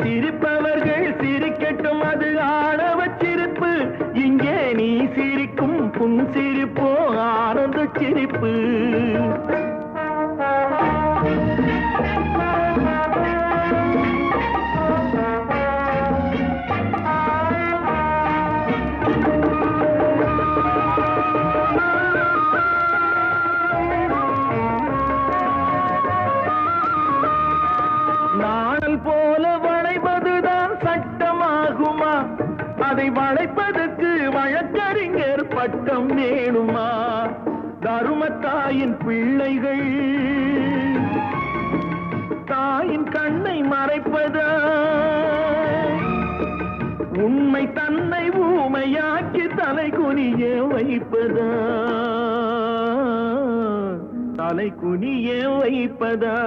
சிரிப்பவர்கள் சிரிக்கட்டும், அது ஆணவச் சிரிப்பு. இங்கே நீ சிரிக்கும் புன் சிரிப்போ ஆனந்த சிரிப்பு. நாணல் போல வளைவதுதான் சட்டமாகுமா? அதை வளைப்பதற்கு வழக்கறிஞர் பட்டம் வேணுமா? தருமத்தாயின் பிள்ளைகள் தாயின் கண்ணை மறைப்பதா? உண்மை தன்னை ஊமையாக்கி தலை குனிய வைப்பதா? தலை குனிய வைப்பதா?